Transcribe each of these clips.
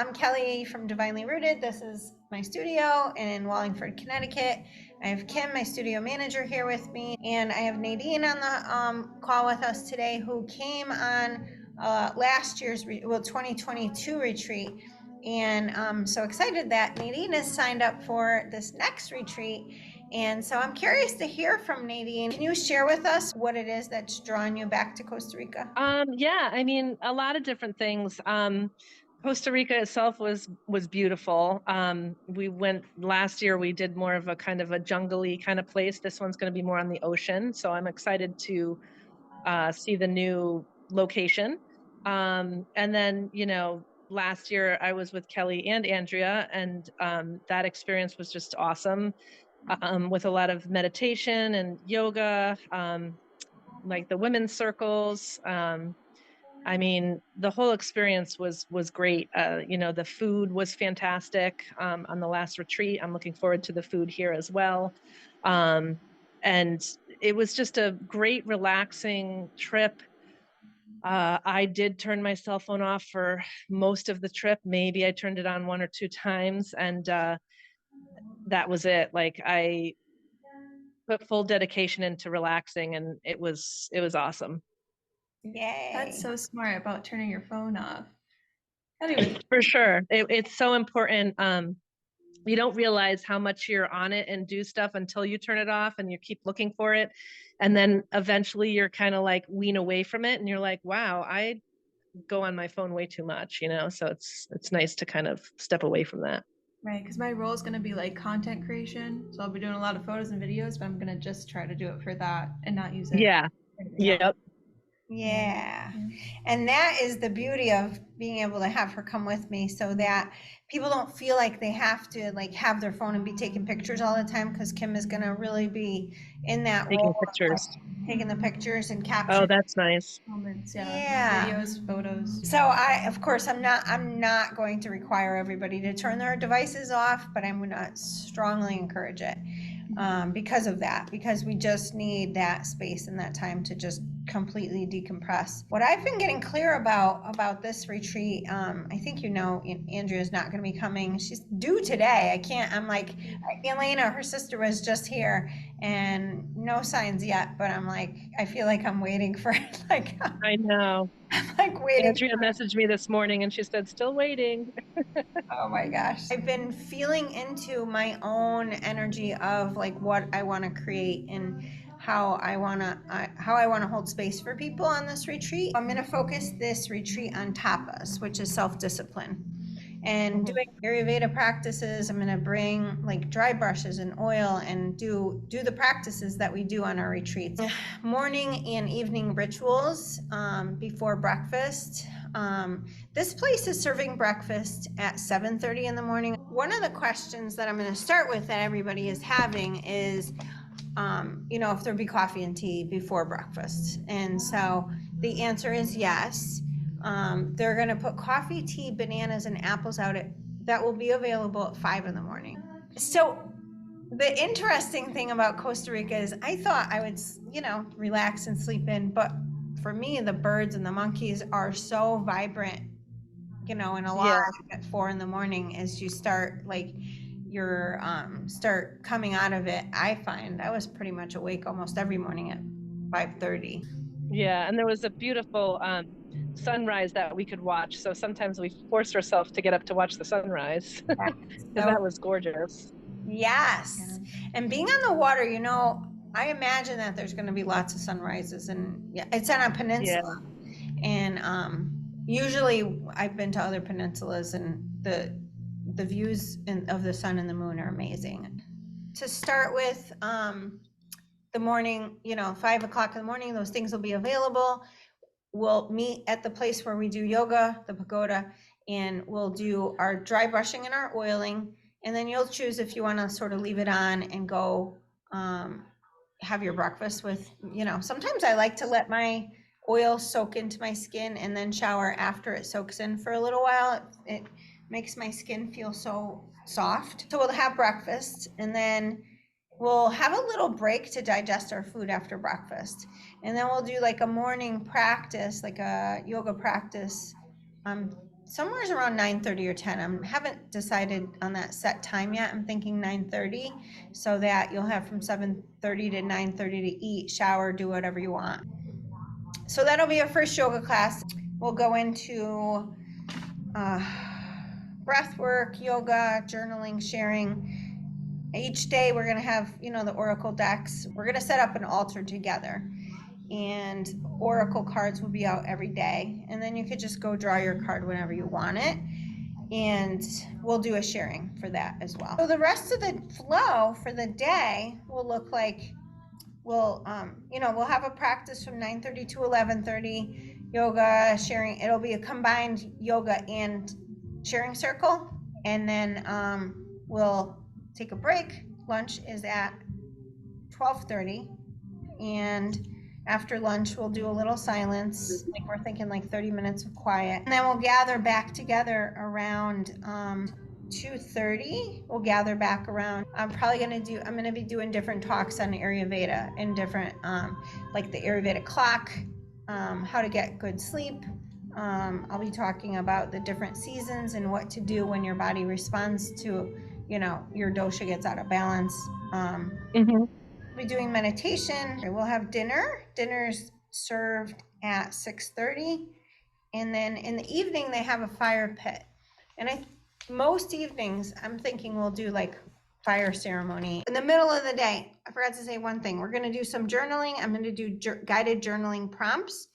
I'm Kelly from Divinely Rooted. This is my studio in Wallingford, Connecticut. I have Kim, my studio manager, here with me, and I have Nadine on the call with us today, who came on last year's, 2022 retreat. And I'm so excited that Nadine has signed up for this next retreat. And so I'm curious to hear from Nadine. Can you share with us what it is that's drawing you back to Costa Rica? Yeah, I mean, a lot of different things. Costa Rica itself was beautiful. We went last year, we did more of a kind of a jungly kind of place. This one's going to be more on the ocean, so I'm excited to see the new location. And then, last year I was with Kelly and Andrea, and that experience was just awesome, with a lot of meditation and yoga, like the women's circles. I mean, the whole experience was great. The food was fantastic on the last retreat. I'm looking forward to the food here as well. Um, and it was just a great, relaxing trip. I did turn my cell phone off for most of the trip. Maybe I turned it on one or two times, and that was it. Like, I put full dedication into relaxing, and it was awesome. Yay. That's so smart about turning your phone off. Anyway, For sure. It's so important. You don't realize how much you're on it and do stuff until you turn it off and you keep looking for it. And then eventually you're kind of like wean away from it and you're like, wow, I go on my phone way too much, so it's nice to kind of step away from that. right, because my role is going to be like content creation. So I'll be doing a lot of photos and videos, but I'm going to just try to do it for that and not use it. Yeah. Yep. Yeah. And that is the beauty of being able to have her come with me, so that people don't feel like they have to like have their phone and be taking pictures all the time, because Kim is going to really be in that Taking role of pictures. taking the pictures and Oh, capturing that's nice. Moments, Yeah. videos, photos. So of course, I'm not going to require everybody to turn their devices off, but I'm going to strongly encourage it, because of that, because we just need that space and that time to just completely decompress. What I've been getting clear about this retreat, I think Andrea's not going to be coming. She's due today. I can't. I'm like, Elena, her sister, was just here, and no signs yet. But I'm like, I feel like I'm waiting for like I know. I'm like waiting. Andrea messaged me this morning and she said, still waiting. Oh my gosh. I've been feeling into my own energy of like what I want to create and how I want to hold space for people on this retreat. I'm going to focus this retreat on tapas, which is self-discipline. And doing Ayurveda practices, I'm going to bring like dry brushes and oil and do the practices that we do on our retreats. Morning and evening rituals before breakfast. This place is serving breakfast at 7:30 in the morning. One of the questions that I'm going to start with that everybody is having is, if there'd be coffee and tea before breakfast. And so the answer is yes. They're going to put coffee, tea, bananas, and apples out that will be available at 5 in the morning. So the interesting thing about Costa Rica is I thought I would, relax and sleep in, but for me, the birds and the monkeys are so vibrant, and alive at 4 in the morning as you start start coming out of it. I find I was pretty much awake almost every morning at 5:30. Yeah, and there was a beautiful sunrise that we could watch. So sometimes we forced ourselves to get up to watch the sunrise because that was gorgeous. Yes. And being on the water, I imagine that there's going to be lots of sunrises, and it's on a peninsula. Yeah. And usually I've been to other peninsulas, and the views of the sun and the moon are amazing. To start with, the morning, 5 o'clock in the morning, those things will be available. We'll meet at the place where we do yoga, the pagoda, and we'll do our dry brushing and our oiling. And then you'll choose if you want to sort of leave it on and go have your breakfast with, sometimes I like to let my oil soak into my skin and then shower after it soaks in for a little while. It makes my skin feel so soft. So we'll have breakfast, and then we'll have a little break to digest our food after breakfast. And then we'll do like a morning practice, like a yoga practice, somewhere around 9:30 or 10. I haven't decided on that set time yet. I'm thinking 9:30, so that you'll have from 7:30 to 9:30 to eat, shower, do whatever you want. So that'll be our first yoga class. We'll go into breath work, yoga, journaling, sharing. Each day we're going to have, the oracle decks. We're going to set up an altar together, and oracle cards will be out every day. And then you could just go draw your card whenever you want it. And we'll do a sharing for that as well. So the rest of the flow for the day will look like we'll have a practice from 9:30 to 11:30, yoga, sharing. It'll be a combined yoga and sharing circle. And then we'll take a break. Lunch is at 12:30. And after lunch, we'll do a little silence. Like we're thinking like 30 minutes of quiet. And then we'll gather back together around 2:30. We'll gather back around. I'm going to be doing different talks on Ayurveda and different, like the Ayurveda clock, how to get good sleep. I'll be talking about the different seasons and what to do when your body responds to, your dosha gets out of balance. We'll be doing meditation. We'll have dinner. Dinner's served at 6:30. And then in the evening, they have a fire pit. And most evenings, I'm thinking we'll do like fire ceremony. In the middle of the day, I forgot to say one thing. We're going to do some journaling. I'm going to do guided journaling prompts.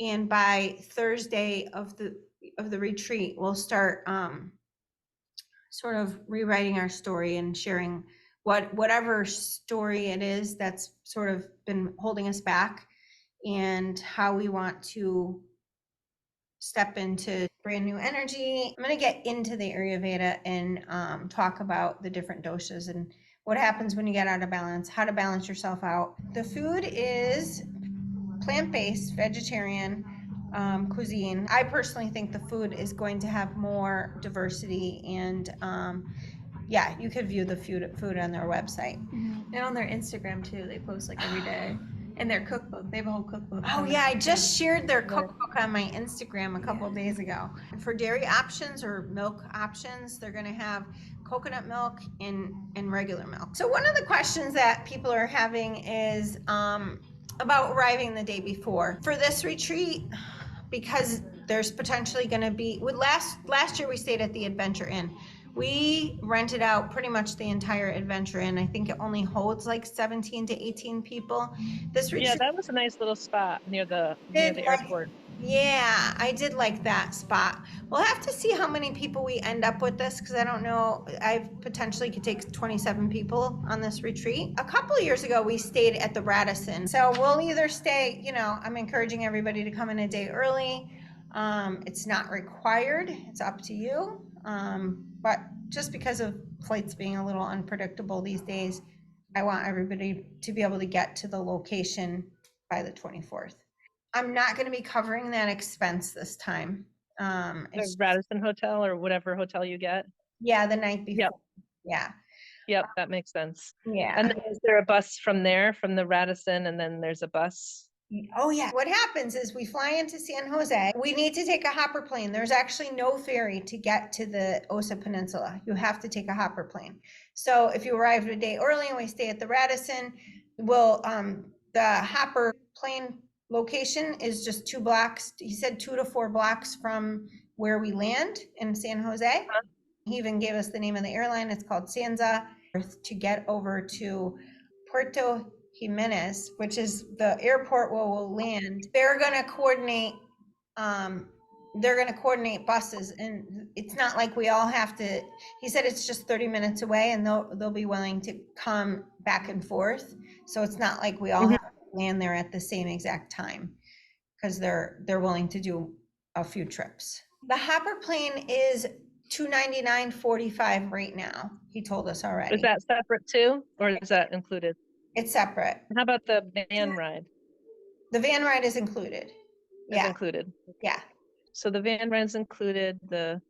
And by Thursday of the retreat, we'll start sort of rewriting our story and sharing whatever story it is that's sort of been holding us back, and how we want to step into brand new energy. I'm going to get into the Ayurveda and talk about the different doshas and what happens when you get out of balance, how to balance yourself out. The food is plant-based, vegetarian cuisine. I personally think the food is going to have more diversity, and you could view the food on their website. And on their Instagram too, they post like every day. And their cookbook, they have a whole cookbook. Oh yeah, I just shared their cookbook on my Instagram a couple days ago. For dairy options or milk options, they're gonna have coconut milk and regular milk. So one of the questions that people are having is about arriving the day before. For this retreat, because there's potentially gonna be, last year we stayed at the Adventure Inn. We rented out pretty much the entire Adventure Inn. I think it only holds like 17 to 18 people. This retreat, yeah, that was a nice little spot near the airport. Yeah, I did like that spot. We'll have to see how many people we end up with this, because I don't know. I potentially could take 27 people on this retreat. A couple of years ago, we stayed at the Radisson. So we'll either stay, I'm encouraging everybody to come in a day early. It's not required. It's up to you. But just because of flights being a little unpredictable these days, I want everybody to be able to get to the location by the 24th. I'm not going to be covering that expense this time. The Radisson Hotel or whatever hotel you get. Yeah, the night before. Yep. Yeah. Yep, that makes sense. Yeah. And then is there a bus from there, from the Radisson, and then there's a bus? Oh yeah. What happens is we fly into San Jose. We need to take a hopper plane. There's actually no ferry to get to the Osa Peninsula. You have to take a hopper plane. So if you arrive a day early and we stay at the Radisson, the hopper plane location is just 2 blocks. He said 2 to 4 blocks from where we land in San Jose. He even gave us the name of the airline. It's called Sanza. To get over to Puerto Jimenez, which is the airport where we'll land. They're going to coordinate buses, and it's not like we all have to. He said it's just 30 minutes away, and they'll be willing to come back and forth. So it's not like we all have to land there at the same exact time, because they're willing to do a few trips. The hopper plane is $299.45 right now. He told us already. Is that separate too, or is that included? It's separate. How about the van ride? The van ride is included. Is included. Yeah. So the van ride's included, the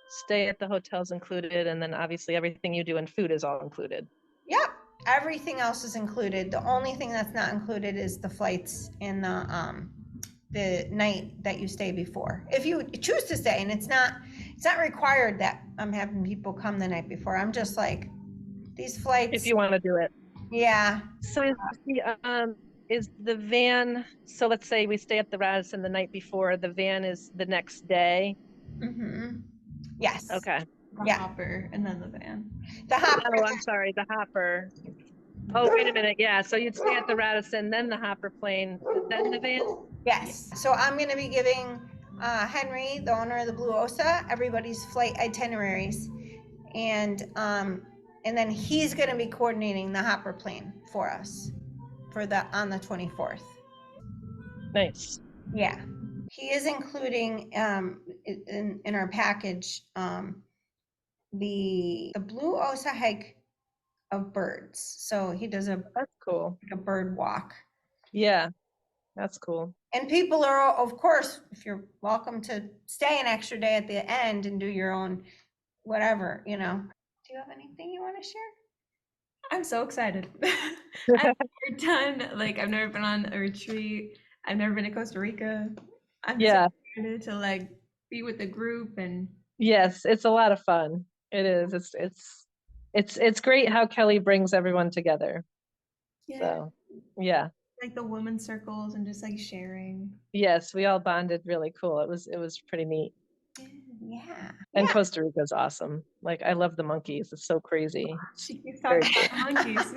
stay at the hotel's included, and then obviously everything you do in food is all included. Yep. Everything else is included. The only thing that's not included is the flights and the night that you stay before. If you choose to stay, and it's not required that I'm having people come the night before. I'm just like, these If flights, you want to do it. yeah. So is the van, so let's say we stay at the Radisson the night before, the van is the next day. Mm-hmm. Yes. Okay. The Yeah. hopper and then the van. The hopper. Oh, I'm sorry, the hopper. Oh, wait a minute. Yeah. So you'd stay at the Radisson, then the hopper plane, then the van? Yes. So I'm going to be giving Henry, the owner of the Blue Osa, everybody's flight itineraries, and then he's going to be coordinating the hopper plane for us for on the 24th. Nice. Yeah. He is including in our package the Blue Osa hike of birds. So he does That's cool. a bird walk. Yeah, that's cool. And people are, of course, if you're welcome to stay an extra day at the end and do your own whatever, Do you have anything you want to share? I'm so excited. I've never done, like, I've never been on a retreat. I've never been to Costa Rica. I'm Yeah. so excited to like be with the group and Yes, it's a lot of fun. It is. It's great how Kellie brings everyone together. yeah, So, yeah. like the women's circles and just like sharing. Yes, we all bonded really cool. It was pretty neat. Yeah. And Yeah. Costa Rica is awesome. Like, I love the monkeys. It's so crazy. She keeps Very talking about monkeys.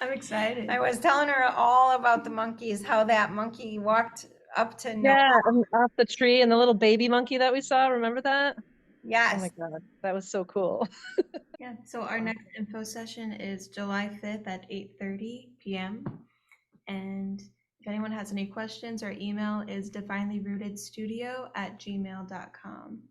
I'm excited. I was telling her all about the monkeys, how that monkey walked up to Noah. Yeah, and off the tree and the little baby monkey that we saw. Remember that? Oh Yes. my God, that was so cool. Yeah, so our next info session is July 5th at 8:30 p.m. And if anyone has any questions, our email is divinelyrootedstudio@gmail.com.